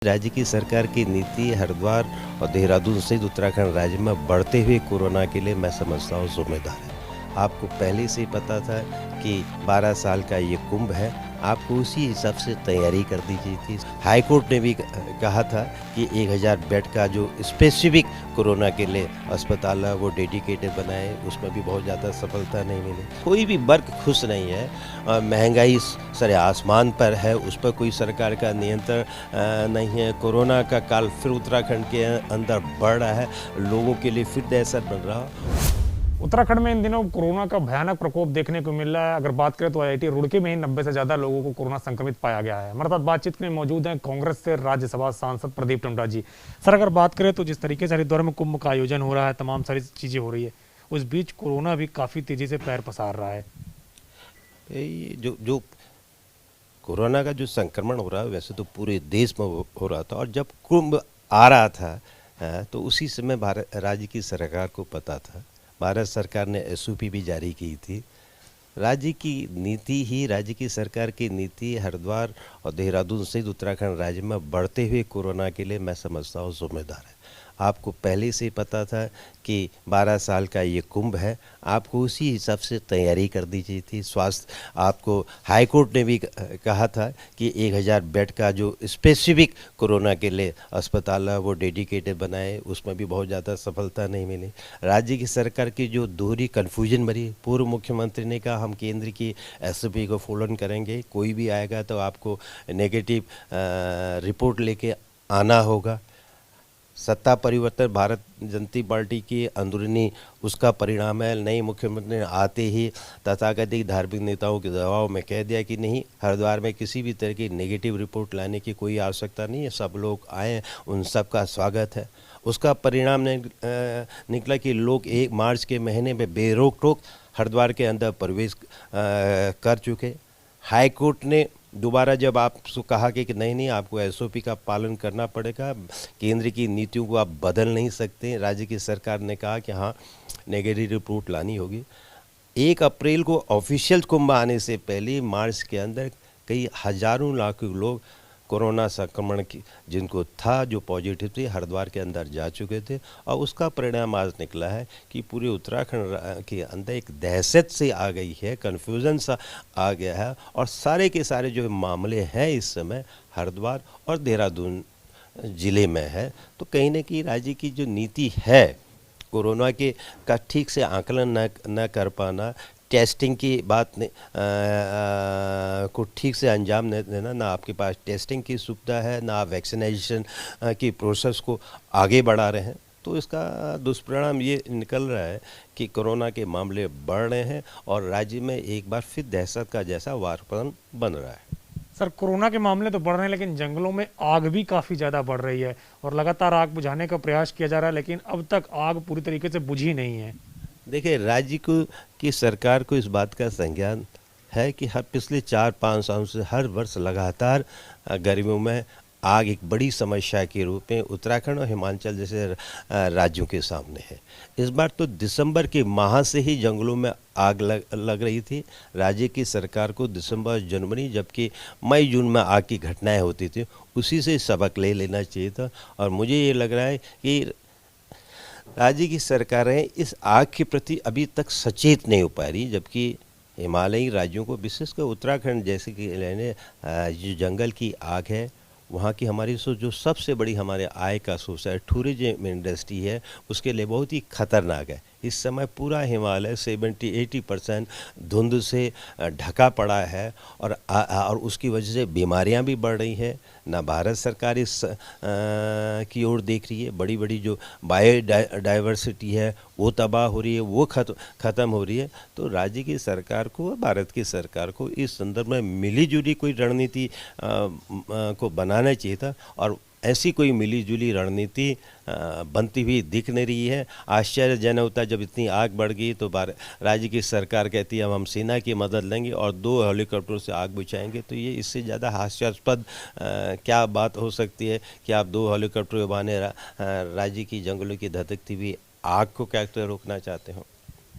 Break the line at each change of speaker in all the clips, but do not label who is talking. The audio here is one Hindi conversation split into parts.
राज्य की सरकार की नीति हरिद्वार और देहरादून सहित उत्तराखंड राज्य में बढ़ते हुए कोरोना के लिए मैं समझता हूँ जिम्मेदार है। आपको पहले से ही पता था कि 12 साल का ये कुंभ है, आपको उसी हिसाब से तैयारी कर दी गई थी। हाई कोर्ट ने भी कहा था कि 1000 बेड का जो स्पेसिफिक कोरोना के लिए अस्पताल है वो डेडिकेटेड बनाए, उसमें भी बहुत ज़्यादा सफलता नहीं मिली। कोई भी वर्ग खुश नहीं है। महंगाई सरे आसमान पर है, उस पर कोई सरकार का नियंत्रण नहीं है। कोरोना का काल फिर उत्तराखंड के अंदर बढ़ रहा है, लोगों के लिए फिर दहशत बन रहा है।
उत्तराखंड में इन दिनों कोरोना का भयानक प्रकोप देखने को मिल रहा है। अगर बात करें तो आईआईटी रुड़की में ही 90 से ज्यादा लोगों को कोरोना संक्रमित पाया गया है। हमारे साथ बातचीत के लिए मौजूद हैं कांग्रेस से राज्यसभा सांसद प्रदीप टंडा जी। सर, अगर बात करें तो जिस तरीके से हरिद्वार में कुंभ का आयोजन हो रहा है, तमाम सारी चीजें हो रही है, उस बीच कोरोना भी काफी तेजी से पैर पसार रहा है।
ये जो कोरोना का जो संक्रमण हो रहा है वैसे तो पूरे देश में हो रहा था, और जब कुंभ आ रहा था तो उसी समय भारत राज्य की सरकार को पता था। भारत सरकार ने एसओपी भी जारी की थी। राज्य की नीति ही राज्य की सरकार की नीति हरिद्वार और देहरादून सहित उत्तराखंड राज्य में बढ़ते हुए कोरोना के लिए मैं समझता हूँ जिम्मेदार है। आपको पहले से ही पता था कि 12 साल का ये कुंभ है, आपको उसी हिसाब से तैयारी कर दी गई थी। स्वास्थ्य आपको हाई कोर्ट ने भी कहा था कि 1000 बेड का जो स्पेसिफिक कोरोना के लिए अस्पताल है वो डेडिकेटेड बनाए, उसमें भी बहुत ज़्यादा सफलता नहीं मिली। राज्य की सरकार की जो दोहरी कन्फ्यूजन भरी, पूर्व मुख्यमंत्री ने कहा हम केंद्र की एसओपी को फॉलो करेंगे, कोई भी आएगा तो आपको नेगेटिव रिपोर्ट लेके आना होगा। सत्ता परिवर्तन भारत जनता पार्टी की अंदरूनी उसका परिणाम है। नए मुख्यमंत्री ने आते ही तथाकथित धार्मिक नेताओं के दबाव में कह दिया कि नहीं, हरिद्वार में किसी भी तरह की नेगेटिव रिपोर्ट लाने की कोई आवश्यकता नहीं है, सब लोग आए, उन सब का स्वागत है। उसका परिणाम निकला कि लोग 1 मार्च के महीने में बेरोक टोक हरिद्वार के अंदर प्रवेश कर चुके। हाई कोर्ट ने दोबारा जब आपको कहा कि नहीं आपको एसओपी का पालन करना पड़ेगा, केंद्र की नीतियों को आप बदल नहीं सकते, राज्य की सरकार ने कहा कि हाँ नेगेटिव रिपोर्ट लानी होगी। 1 अप्रैल को ऑफिशियल कुंभ आने से पहले मार्च के अंदर कई हजारों लाखों लोग कोरोना संक्रमण की जिनको था जो पॉजिटिव थे हरिद्वार के अंदर जा चुके थे, और उसका परिणाम आज निकला है कि पूरे उत्तराखंड के अंदर एक दहशत से आ गई है, कन्फ्यूज़न सा आ गया है, और सारे के सारे जो मामले हैं इस समय हरिद्वार और देहरादून ज़िले में है। तो कहीं ना कहीं राज्य की जो नीति है कोरोना के का ठीक से आकलन न कर पाना, टेस्टिंग की बात को ठीक से अंजाम नहीं देना, ना आपके पास टेस्टिंग की सुविधा है, ना आप वैक्सीनेशन की प्रोसेस को आगे बढ़ा रहे हैं, तो इसका दुष्परिणाम ये निकल रहा है कि कोरोना के मामले बढ़ रहे हैं और राज्य में एक बार फिर दहशत का जैसा वातावरण बन रहा है।
सर, कोरोना के मामले तो बढ़ रहे हैं, लेकिन जंगलों में आग भी काफी ज्यादा बढ़ रही है और लगातार आग बुझाने का प्रयास किया जा रहा है, लेकिन अब तक आग पूरी तरीके से बुझी नहीं है।
देखिए, राज्य को की सरकार को इस बात का संज्ञान है कि हर पिछले 4-5 सालों से हर वर्ष लगातार गर्मियों में आग एक बड़ी समस्या के रूप में उत्तराखंड और हिमाचल जैसे राज्यों के सामने है। इस बार तो दिसंबर के माह से ही जंगलों में आग लग रही थी। राज्य की सरकार को दिसंबर जनवरी जबकि मई जून में आग की घटनाएं होती थी, उसी से सबक ले लेना चाहिए था। और मुझे ये लग रहा है कि राज्य की सरकारें इस आग के प्रति अभी तक सचेत नहीं हो पा रही, जबकि हिमालयी राज्यों को विशेषकर उत्तराखंड जैसे कि जो जंगल की आग है वहाँ की हमारी जो सबसे बड़ी हमारे आय का सोर्स है, टूरिज्म इंडस्ट्री है, उसके लिए बहुत ही खतरनाक है। इस समय पूरा हिमालय 70-80% धुंध से ढका पड़ा है, और उसकी वजह से बीमारियां भी बढ़ रही हैं। ना भारत सरकार इस की ओर देख रही है, बड़ी बड़ी जो बायोडाइवर्सिटी है वो तबाह हो रही है, वो ख़त्म हो रही है। तो राज्य की सरकार को, भारत की सरकार को इस संदर्भ में मिलीजुली कोई रणनीति को बनाना चाहिए था, और ऐसी कोई मिलीजुली रणनीति बनती हुई दिख नहीं रही है। आश्चर्यजनक होता है जब इतनी आग बढ़ गई तो राज्य की सरकार कहती है हम सेना की मदद लेंगे और 2 हेलीकॉप्टर से आग बुझाएंगे। तो ये इससे ज़्यादा हास्यास्पद क्या बात हो सकती है कि आप 2 हेलीकॉप्टर बहाने राज्य की जंगलों की धधकती हुई आग को क्या रोकना चाहते हो।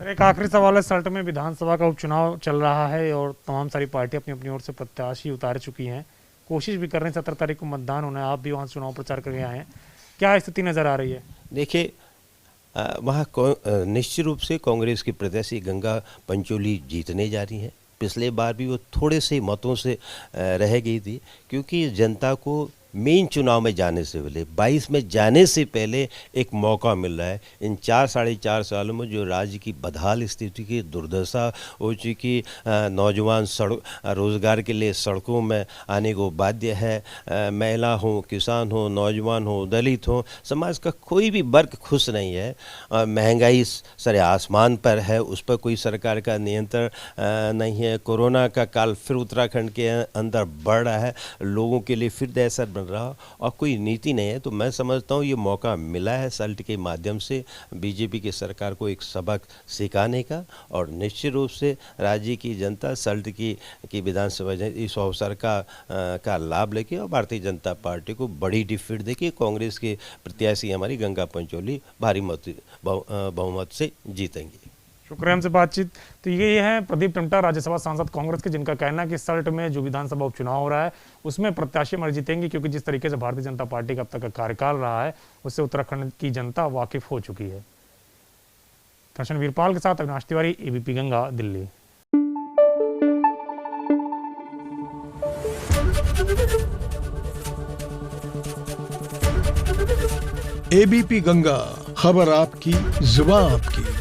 एक आखिरी सवाल है, सल्ट में विधानसभा का उपचुनाव चल रहा है और तमाम सारी पार्टी अपनी अपनी ओर से प्रत्याशी उतार चुकी हैं। कोशिश भी कर रहे हैं, 17 तारीख को मतदान होना है, आप भी वहाँ से चुनाव प्रचार करके आए हैं, क्या स्थिति नजर आ रही है?
देखिए, वहाँ निश्चित रूप से कांग्रेस की प्रत्याशी गंगा पंचोली जीतने जा रही हैं। पिछले बार भी वो थोड़े से मतों से रह गई थी, क्योंकि जनता को मेन चुनाव में जाने से पहले, 22 में जाने से पहले एक मौका मिल रहा है। इन 4-4.5 सालों में जो राज्य की बदहाल स्थिति की दुर्दशा हो चुकी, नौजवान रोज़गार के लिए सड़कों में आने को बाध्य है, महिला हो, किसान हो, नौजवान हो, दलित हो, समाज का कोई भी वर्ग खुश नहीं है। महंगाई सरे आसमान पर है, उस पर कोई सरकार का नियंत्रण नहीं है। कोरोना का काल फिर उत्तराखंड के अंदर बढ़ रहा है, लोगों के लिए फिर दहशत रहा और कोई नीति नहीं है। तो मैं समझता हूँ ये मौका मिला है सल्ट के माध्यम से बीजेपी की सरकार को एक सबक सिखाने का, और निश्चित रूप से राज्य की जनता सल्ट की विधानसभा इस अवसर का लाभ लेके और भारतीय जनता पार्टी को बड़ी डिफीट देके कांग्रेस के प्रत्याशी हमारी गंगा पंचोली भारी बहुमत से जीतेंगे।
शुक्रिया हमसे बातचीत। तो ये हैं प्रदीप टमटा, राज्यसभा सांसद कांग्रेस के, जिनका कहना है कि सल्ट में जो विधानसभा उपचुनाव हो रहा है उसमें प्रत्याशी हमारे जीतेंगे, क्योंकि जिस तरीके से भारतीय जनता पार्टी का अब तक का कार्यकाल रहा है उससे उत्तराखंड की जनता वाकिफ हो चुकी है। कृष्ण वीरपाल के साथ अविनाश तिवारी, एबीपी गंगा, दिल्ली।
एबीपी गंगा, खबर आपकी, जुबान आपकी।